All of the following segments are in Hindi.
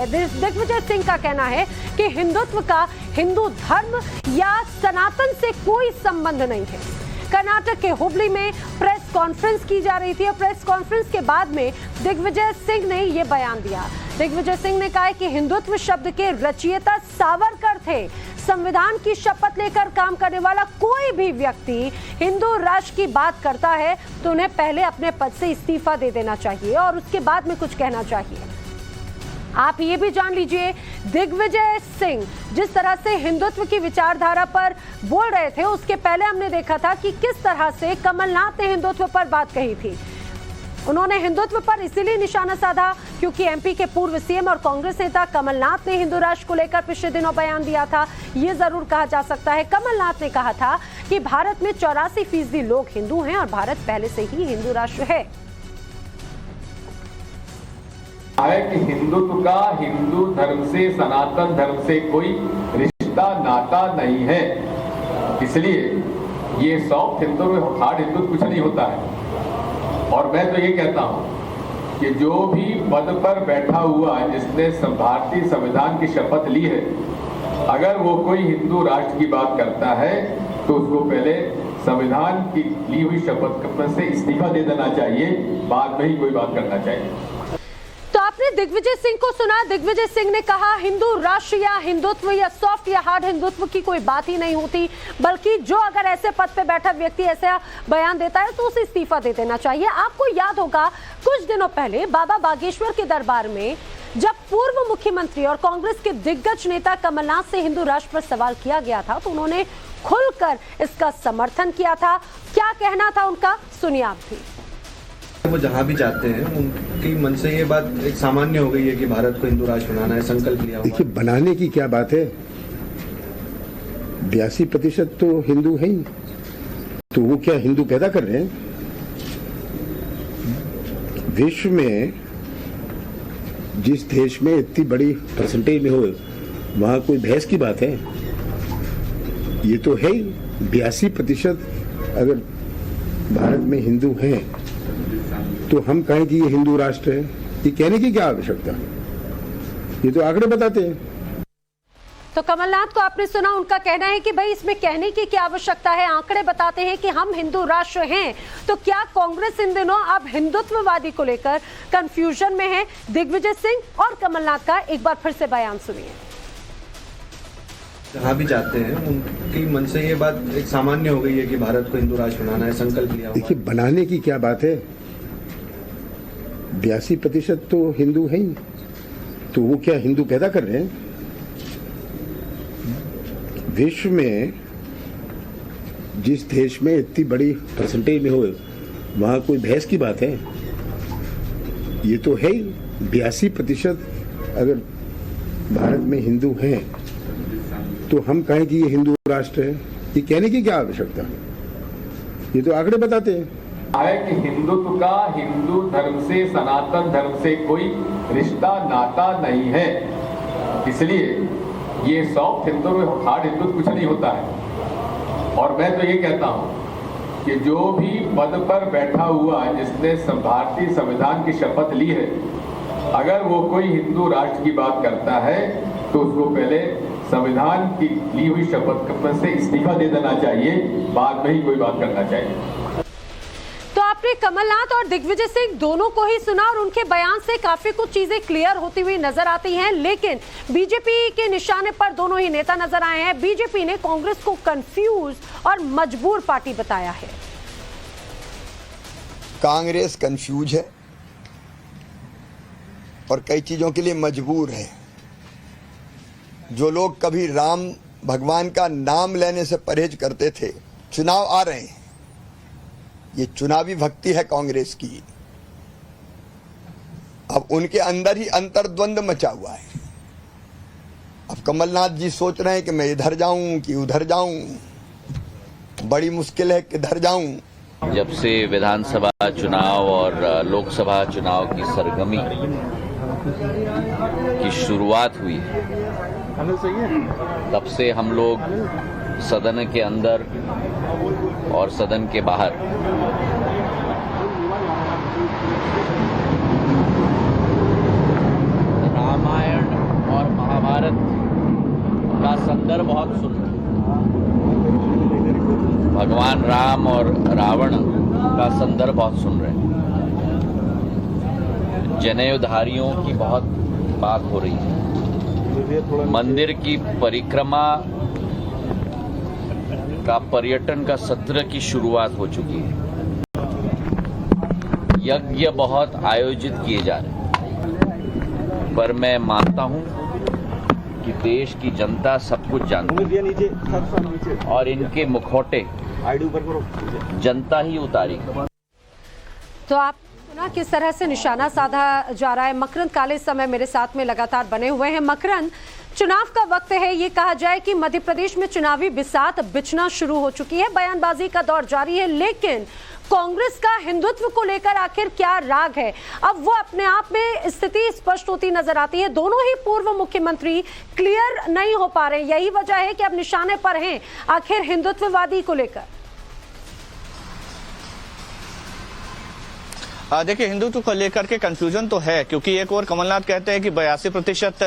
दिग्विजय सिंह का कहना है कि हिंदुत्व का हिंदू धर्म या सनातन से कोई संबंध नहीं है। कर्नाटक के हुबली में प्रेस कॉन्फ्रेंस की जा रही थी और प्रेस कॉन्फ्रेंस के बाद में दिग्विजय सिंह ने यह बयान दिया। दिग्विजय सिंह ने कहा कि हिंदुत्व शब्द के रचयिता सावरकर थे। संविधान की शपथ लेकर काम करने वाला कोई भी व्यक्ति हिंदू राष्ट्र की बात करता है तो उन्हें पहले अपने पद से इस्तीफा दे देना चाहिए और उसके बाद में कुछ कहना चाहिए। आप ये भी जान लीजिए, दिग्विजय सिंह जिस तरह से हिंदुत्व की विचारधारा पर बोल रहे थे, उसके पहले हमने देखा था कि किस तरह से कमलनाथ ने हिंदुत्व पर बात कही थी। उन्होंने हिंदुत्व पर इसीलिए निशाना साधा क्योंकि एमपी के पूर्व सीएम और कांग्रेस नेता कमलनाथ ने हिंदू राष्ट्र को लेकर पिछले दिनों बयान दिया था। ये जरूर कहा जा सकता है, कमलनाथ ने कहा था कि भारत में 84% लोग हिंदू हैं और भारत पहले से ही हिंदू राष्ट्र है कि हिंदुत्व का हिंदू धर्म से सनातन धर्म से कोई रिश्ता नाता नहीं है, इसलिए ये सॉफ्ट हिंदुत्व हार्ड हिंदुत्व कुछ नहीं होता है। और मैं तो ये कहता हूं कि जो भी पद पर बैठा हुआ जिसने भारतीय संविधान की शपथ ली है, अगर वो कोई हिंदू राष्ट्र की बात करता है तो उसको पहले संविधान की ली हुई शपथ से इस्तीफा दे देना चाहिए, बाद में ही कोई बात करना चाहिए। तो आपने दिग्विजय सिंह को सुना। दिग्विजय सिंह ने कहा हिंदू राष्ट्र या हिंदुत्व या सॉफ्ट या हार्ड हिंदुत्व की कोई बात ही नहीं होती, बल्कि जो अगर ऐसे पद पे बैठा व्यक्ति ऐसा बयान देता है तो उसे इस्तीफा दे देना चाहिए। आपको याद होगा कुछ दिनों पहले बाबा बागेश्वर के दरबार में जब पूर्व मुख्यमंत्री और कांग्रेस के दिग्गज नेता कमलनाथ से हिंदू राष्ट्र पर सवाल किया गया था तो उन्होंने खुलकर इसका समर्थन किया था। क्या कहना था उनका, सुनिए आप भी। वो जहाँ भी जाते हैं उनकी मन से ये बात एक सामान्य हो गई है कि भारत को हिंदू राष्ट्र बनाना है, संकल्प लिया। देखिए, बनाने की क्या बात है, 82% तो हिंदू हैं ही, तो वो क्या हिंदू पैदा कर रहे हैं? विश्व में जिस देश में इतनी बड़ी परसेंटेज में हो वहां कोई बहस की बात है? ये तो है ही, 82% अगर भारत में हिंदू हैं तो हम कहें कि ये हिंदू राष्ट्र है, ये कहने की क्या आवश्यकता? ये तो आंकड़े बताते हैं। तो कमलनाथ को आपने सुना, उनका कहना है कि भाई इसमें कहने की क्या आवश्यकता है, आंकड़े बताते हैं कि हम हिंदू राष्ट्र हैं। तो क्या कांग्रेस इन दिनों अब हिंदुत्ववादी को लेकर कंफ्यूजन में है? दिग्विजय सिंह और कमलनाथ का एक बार फिर से बयान सुनिए। जहाँ भी जाते हैं उनकी मन से ये बात एक सामान्य हो गई है कि भारत को हिंदू राष्ट्र बनाना है, संकल्प लिया। देखिए, बनाने की क्या बात है, 82% तो हिंदू हैं ही, तो वो क्या हिंदू पैदा कर रहे हैं? विश्व में जिस देश में इतनी बड़ी परसेंटेज में हो वहां कोई बहस की बात है? ये तो है ही, 82% अगर भारत में हिंदू हैं तो हम कहें कि ये हिंदू राष्ट्र है, ये कहने की क्या आवश्यकता? ये तो आंकड़े बताते हैं कि हिंदुत्व का हिंदू धर्म से सनातन धर्म से कोई रिश्ता नाता नहीं है, इसलिए ये सॉफ्ट हिंदुत्व हार्ड हिंदुत्व कुछ नहीं होता है। और मैं तो ये कहता हूं कि जो भी पद पर बैठा हुआ जिसने भारतीय संविधान की शपथ ली है, अगर वो कोई हिंदू राष्ट्र की बात करता है तो उसको पहले संविधान की ली हुई शपथ से इस्तीफा दे देना चाहिए, बाद में ही कोई बात करना चाहिए। तो आपने कमलनाथ और दिग्विजय सिंह दोनों को ही सुना और उनके बयान से काफी कुछ चीजें क्लियर होती हुई नजर आती हैं, लेकिन बीजेपी के निशाने पर दोनों ही नेता नजर आए हैं। बीजेपी ने कांग्रेस को कंफ्यूज और मजबूर पार्टी बताया है। कांग्रेस कंफ्यूज है और कई चीजों के लिए मजबूर है। जो लोग कभी राम भगवान का नाम लेने से परहेज करते थे, चुनाव आ रहे हैं, ये चुनावी भक्ति है कांग्रेस की। अब उनके अंदर ही अंतर्द्वंद मचा हुआ है। अब कमलनाथ जी सोच रहे हैं कि मैं इधर जाऊं कि उधर जाऊं, बड़ी मुश्किल है किधर जाऊं। जब से विधानसभा चुनाव और लोकसभा चुनाव की सरगर्मी की शुरुआत हुई तब से हम लोग सदन के अंदर और सदन के बाहर रामायण संदर्भ बहुत सुन रहे हैं, भगवान राम और रावण का संदर्भ बहुत सुन रहे हैं, जनेऊधारियों की बहुत बात हो रही है, मंदिर की परिक्रमा का पर्यटन का सत्र की शुरुआत हो चुकी है, यज्ञ बहुत आयोजित किए जा रहे हैं, पर मैं मानता हूं कि देश की जनता सब कुछ जानती है और इनके मुखौटे जनता ही उतारेगी। तो आप ना किस तरह से निशाना साधा जा रहा है। मकरंद काले समय मेरे साथ में लगातार बने हुए हैं। मकरंद, चुनाव का वक्त है, ये कहा जाए कि मध्य प्रदेश में चुनावी बिसात बिछना शुरू हो चुकी है, बयानबाजी का दौर जारी है, लेकिन कांग्रेस का हिंदुत्व को लेकर आखिर क्या राग है? अब वो अपने आप में स्थिति स्पष्ट होती नजर आती है। दोनों ही पूर्व मुख्यमंत्री क्लियर नहीं हो पा रहे हैं, यही वजह है कि अब निशाने पर हैं आखिर हिंदुत्ववादी को लेकर। देखिए, हिंदुत्व को लेकर के कंफ्यूजन तो है, क्योंकि एक और कमलनाथ कहते हैं कि 82%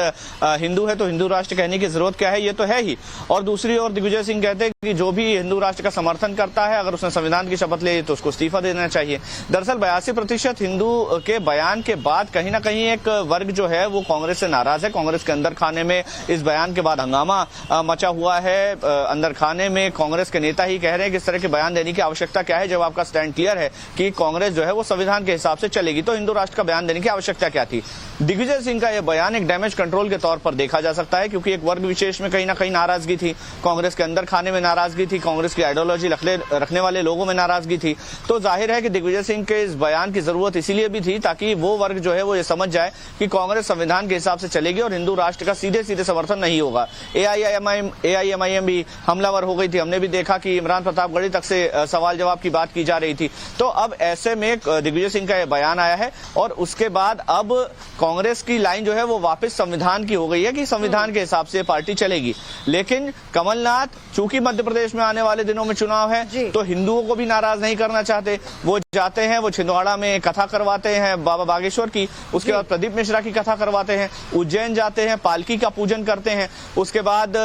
हिंदू है तो हिंदू राष्ट्र कहने की जरूरत क्या है, ये तो है ही, और दूसरी ओर दिग्विजय सिंह कहते हैं कि जो भी हिंदू राष्ट्र का समर्थन करता है, अगर उसने संविधान की शपथ ली तो उसको इस्तीफा देना चाहिए। दरअसल 82% हिंदू के बयान के बाद कहीं ना कहीं एक वर्ग जो है वो कांग्रेस से नाराज है। कांग्रेस के अंदर खाने में इस बयान के बाद हंगामा मचा हुआ है। अंदर खाने में कांग्रेस के नेता ही कह रहे हैं कि इस तरह के बयान देने की आवश्यकता क्या है, जब आपका स्टैंड क्लियर है कि कांग्रेस जो है वो संविधान के हिसाब से चलेगी, तो हिंदू राष्ट्र का बयान देने की आवश्यकता क्या थी। दिग्विजय सिंह का यह बयान एक डैमेज कंट्रोल के तौर पर देखा जा सकता है, क्योंकि एक वर्ग विशेष में कहीं ना कहीं नाराजगी थी, कांग्रेस के अंदर खाने में नाराजगी थी, कांग्रेस की आइडियोलॉजी रखने वाले लोगों में नाराजगी थी। तो जाहिर है कि दिग्विजय सिंह के इस बयान की जरूरत इसीलिए भी थी ताकि वो वर्ग जो है वो ये समझ जाए कि कांग्रेस संविधान के हिसाब से चलेगी और हिंदू राष्ट्र का सीधे सीधे समर्थन नहीं होगा। AIMIM भी हमलावर हो गई थी, हमने भी देखा कि इमरान प्रतापगढ़ी तक से सवाल जवाब की बात की जा रही थी। तो अब ऐसे में दिग्विजय सिंह का यह बयान आया है और उसके बाद अब कांग्रेस की लाइन जो है वो वापस संविधान की हो गई है कि संविधान के हिसाब से पार्टी चलेगी। लेकिन कमलनाथ, चूंकि मध्य प्रदेश में आने वाले दिनों में चुनाव है, तो हिंदुओं को भी नाराज नहीं करना चाहते। वो जाते हैं, वो छिंदवाड़ा में कथा करवाते हैं बाबा बागेश्वर की, उसके बाद प्रदीप मिश्रा की कथा करवाते हैं, उज्जैन जाते हैं, पालकी का पूजन करते हैं, उसके बाद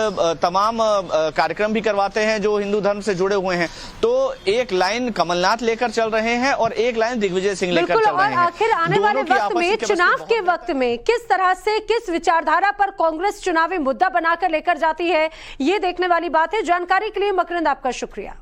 तमाम कार्यक्रम भी करवाते हैं जो हिंदू धर्म से जुड़े हुए हैं। तो एक लाइन कमलनाथ लेकर चल रहे हैं और एक लाइन दिग्विजय सिंह लेकर चल रहे हैं। आखिर आने वाले वक्त में, चुनाव के वक्त में किस तरह से, किस विचारधारा पर कांग्रेस चुनावी मुद्दा बनाकर लेकर जाती है, ये देखने वाली बात है। जानकारी के लिए मकरंद आपका शुक्रिया।